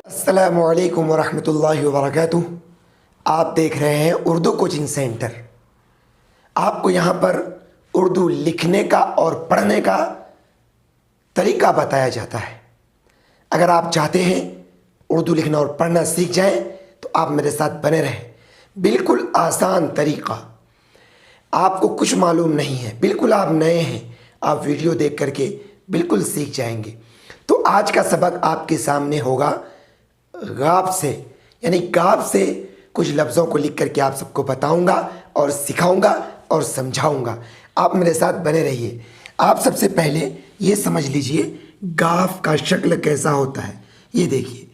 अस्सलामुअलैकुम वरहमतुल्लाहि वबरकातुह। आप देख रहे हैं उर्दू कोचिंग सेंटर। आपको यहाँ पर उर्दू लिखने का और पढ़ने का तरीका बताया जाता है। अगर आप चाहते हैं उर्दू लिखना और पढ़ना सीख जाएं तो आप मेरे साथ बने रहें। बिल्कुल आसान तरीका, आपको कुछ मालूम नहीं है, बिल्कुल आप नए हैं, आप वीडियो देख करके बिल्कुल सीख जाएंगे। तो आज का सबक आपके सामने होगा गाफ से, यानी गाफ से कुछ लफ्ज़ों को लिख करके आप सबको बताऊंगा और सिखाऊंगा और समझाऊंगा। आप मेरे साथ बने रहिए। आप सबसे पहले ये समझ लीजिए गाफ का शक्ल कैसा होता है। ये देखिए,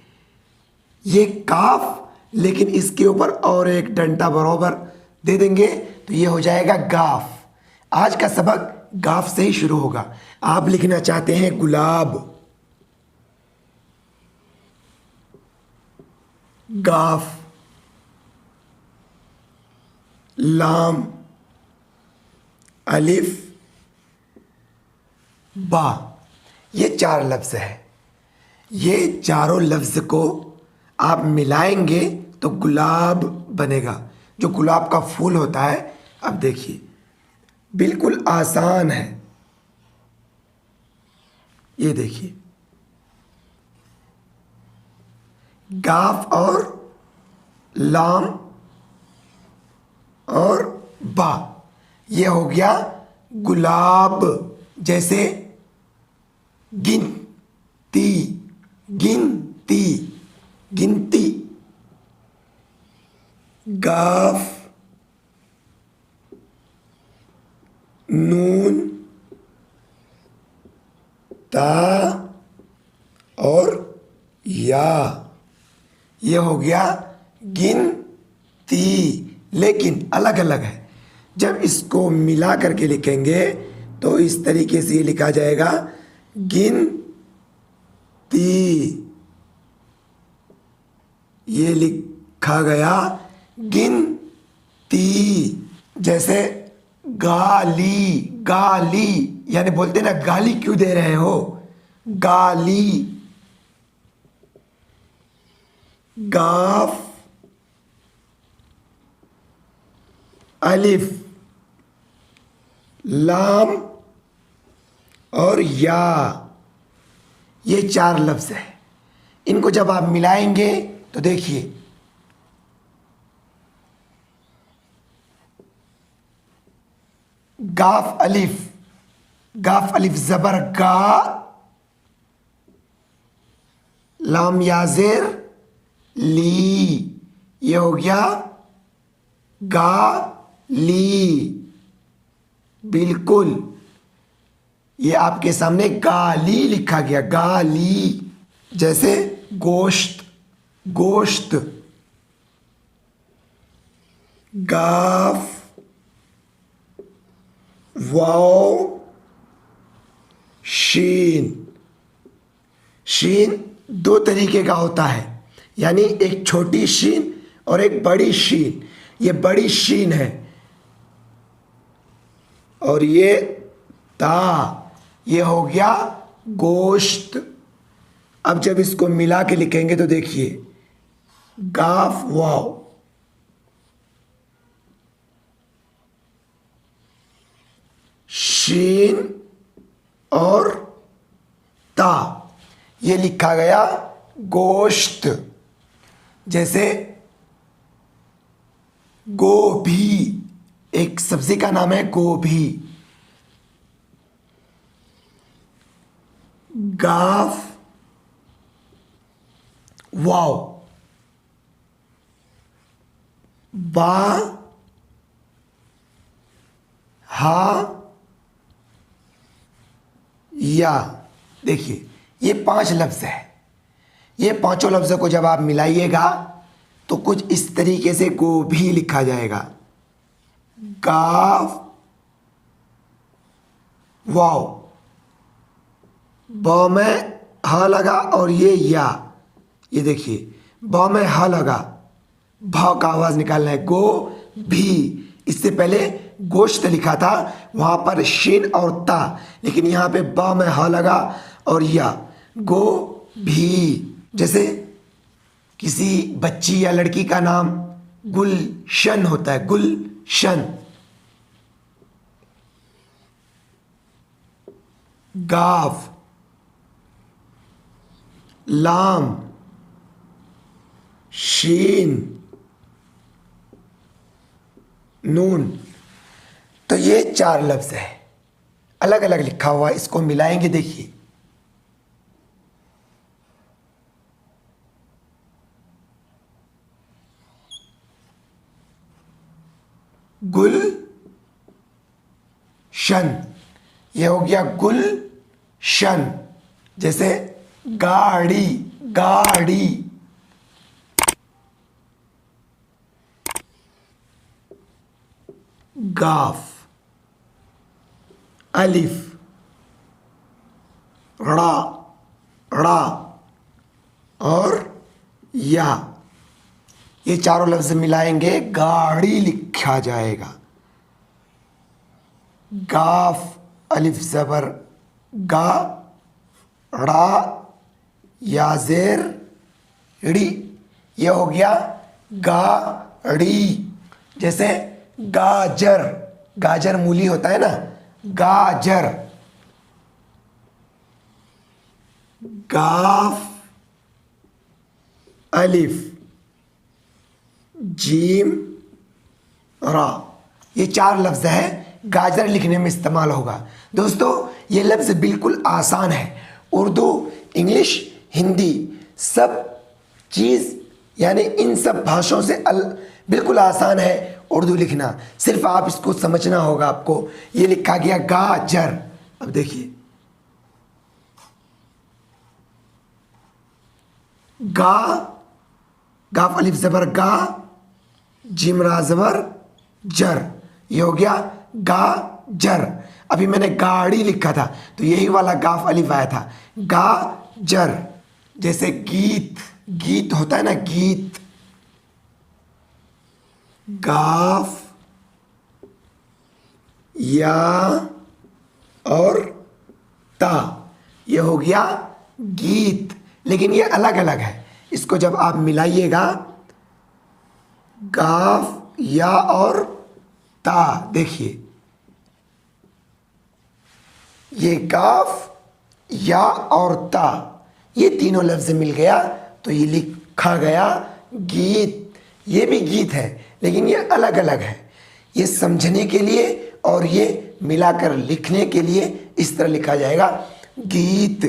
ये काफ, लेकिन इसके ऊपर और एक डंडा बराबर दे देंगे तो ये हो जाएगा गाफ। आज का सबक गाफ से ही शुरू होगा। आप लिखना चाहते हैं गुलाब, गाफ, लाम, अलिफ, बा, ये चार लफ्ज़ है। ये चारों लफ्ज़ को आप मिलाएंगे तो गुलाब बनेगा, जो गुलाब का फूल होता है। अब देखिए, बिल्कुल आसान है। ये देखिए, गाफ और लाम और बा, ये हो गया गुलाब। जैसे गिनती, गिनती, गिनती, गाफ, नून, ता और या, ये हो गया गिनती। लेकिन अलग अलग है। जब इसको मिला करके लिखेंगे तो इस तरीके से लिखा जाएगा गिनती। ये लिखा गया गिनती। जैसे गाली, गाली, यानी बोलते ना गाली क्यों दे रहे हो, गाली। गाफ, अलिफ, लाम और या, ये चार लफ्ज़ है। इनको जब आप मिलाएंगे तो देखिए, गाफ अलिफ, गाफ अलिफ ज़बर गा, लाम याज़ेर ली, ये हो गया गा ली। बिल्कुल, ये आपके सामने गाली लिखा गया, गाली। जैसे गोश्त, गोश्त, गाफ, वाव, शीन। शीन दो तरीके का होता है, यानी एक छोटी शीन और एक बड़ी शीन। ये बड़ी शीन है और ये ता, ये हो गया गोश्त। अब जब इसको मिला के लिखेंगे तो देखिए, गाफ वाव, शीन और ता, ये लिखा गया गोश्त। जैसे गोभी, एक सब्जी का नाम है गोभी। गाफ वाव, बा, हा, या। देखिए, ये पांच लफ्ज़ है। ये पांचों लफ्ज़ों को जब आप मिलाइएगा तो कुछ इस तरीके से गोभी लिखा जाएगा। गाफ वाव, ब में ह लगा और ये या, ये देखिए ब में ह लगा, भ का आवाज निकालना है। गो भी, इससे पहले गोश्त लिखा था, वहां पर शीन और ता, लेकिन यहां पे ब में ह लगा और या, गो भी। जैसे किसी बच्ची या लड़की का नाम गुलशन होता है, गुलशन। गाफ, लाम, शीन, नून। तो ये 4 लफ्ज है, अलग अलग लिखा हुआ, इसको मिलाएंगे। देखिए, गुलशन, ये हो गया गुलशन। जैसे गाड़ी, गाड़ी। गाफ, अलिफ, रा, रा और या, ये चारों लफ्ज मिलाएंगे, गाड़ी लिखा जाएगा। गाफ, अलिफ ज़बर गा, रा, या ज़ेर ड़ी, ये हो गया गाड़ी। जैसे गाजर, गाजर मूली होता है ना, गाजर। गाफ, अलिफ, जीम, रा, ये 4 लफ्ज है, गाजर लिखने में इस्तेमाल होगा। दोस्तों, ये लफ्ज बिल्कुल आसान है। उर्दू, इंग्लिश, हिंदी, सब चीज़ यानी इन सब भाषाओं से बिल्कुल आसान है उर्दू लिखना। सिर्फ आप इसको समझना होगा आपको। ये लिखा गया गाजर। अब देखिए, गा, गाफ अलिफ ज़बर गा, जिम रा ज़बर जर, ये हो गया गाजर। अभी मैंने गाड़ी लिखा था तो यही वाला गाफ अलिफ आया था, गाजर। जैसे गीत, गीत होता है ना, गीत। गाफ, या और ता, ये हो गया गीत। लेकिन ये अलग अलग है, इसको जब आप मिलाइएगा, गाफ, या और ता, देखिए ये गाफ, या और ता, ये तीनों लफ्ज मिल गया तो ये लिखा गया गीत। ये भी गीत है लेकिन ये अलग अलग है। ये समझने के लिए और ये मिलाकर लिखने के लिए इस तरह लिखा जाएगा गीत।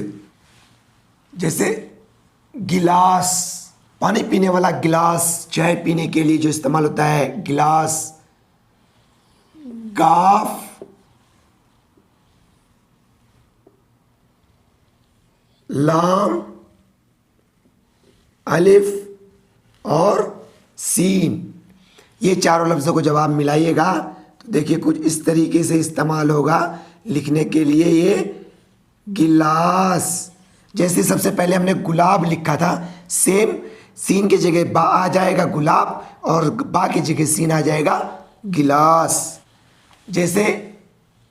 जैसे गिलास, पानी पीने वाला गिलास, चाय पीने के लिए जो इस्तेमाल होता है, गिलास। गाफ, लाम, अलिफ और सीन, ये चारों लफ्ज़ों को जब आप मिलाइएगा तो देखिए कुछ इस तरीके से इस्तेमाल होगा लिखने के लिए। ये गिलास, जैसे सबसे पहले हमने गुलाब लिखा था, सेम सीन की जगह बा आ जाएगा गुलाब और बा की जगह सीन आ जाएगा गिलास। जैसे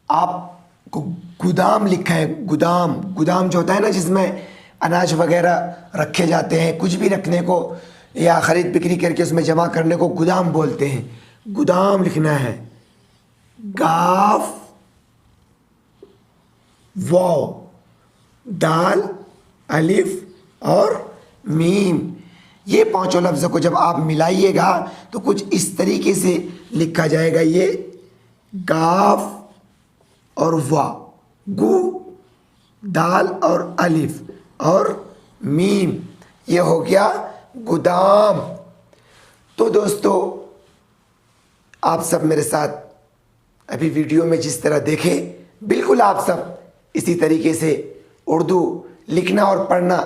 आपको गोदाम लिखा है, गोदाम, गोदाम जो होता है ना जिसमें अनाज वगैरह रखे जाते हैं, कुछ भी रखने को या ख़रीद बिक्री करके उसमें जमा करने को गोदाम बोलते हैं। गोदाम लिखना है, गाफ, वाव, दाल, अलिफ और मीम, ये पांचों लफ्ज़ों को जब आप मिलाइएगा तो कुछ इस तरीके से लिखा जाएगा। ये गाफ और वा, गु, दाल और अलिफ और मीम, ये हो गया गोदाम। तो दोस्तों, आप सब मेरे साथ अभी वीडियो में जिस तरह देखे, बिल्कुल आप सब इसी तरीके से उर्दू लिखना और पढ़ना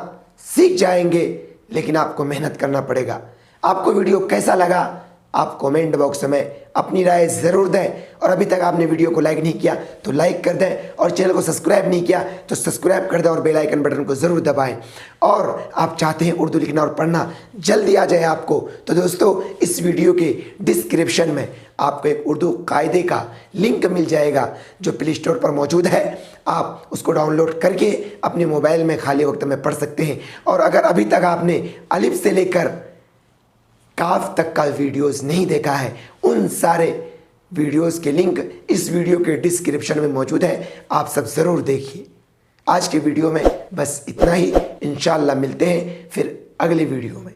सीख जाएंगे। लेकिन आपको मेहनत करना पड़ेगा। आपको वीडियो कैसा लगा आप कमेंट बॉक्स में अपनी राय ज़रूर दें। और अभी तक आपने वीडियो को लाइक नहीं किया तो लाइक कर दें, और चैनल को सब्सक्राइब नहीं किया तो सब्सक्राइब कर दें और बेल आइकन बटन को ज़रूर दबाएं। और आप चाहते हैं उर्दू लिखना और पढ़ना जल्दी आ जाए आपको, तो दोस्तों इस वीडियो के डिस्क्रिप्शन में आपको एक उर्दू कायदे का लिंक मिल जाएगा जो प्ले स्टोर पर मौजूद है। आप उसको डाउनलोड करके अपने मोबाइल में खाली वक्त में पढ़ सकते हैं। और अगर अभी तक आपने अलिफ से लेकर काफ तक का वीडियोस नहीं देखा है, उन सारे वीडियोस के लिंक इस वीडियो के डिस्क्रिप्शन में मौजूद है, आप सब ज़रूर देखिए। आज के वीडियो में बस इतना ही। इंशाल्लाह मिलते हैं फिर अगले वीडियो में।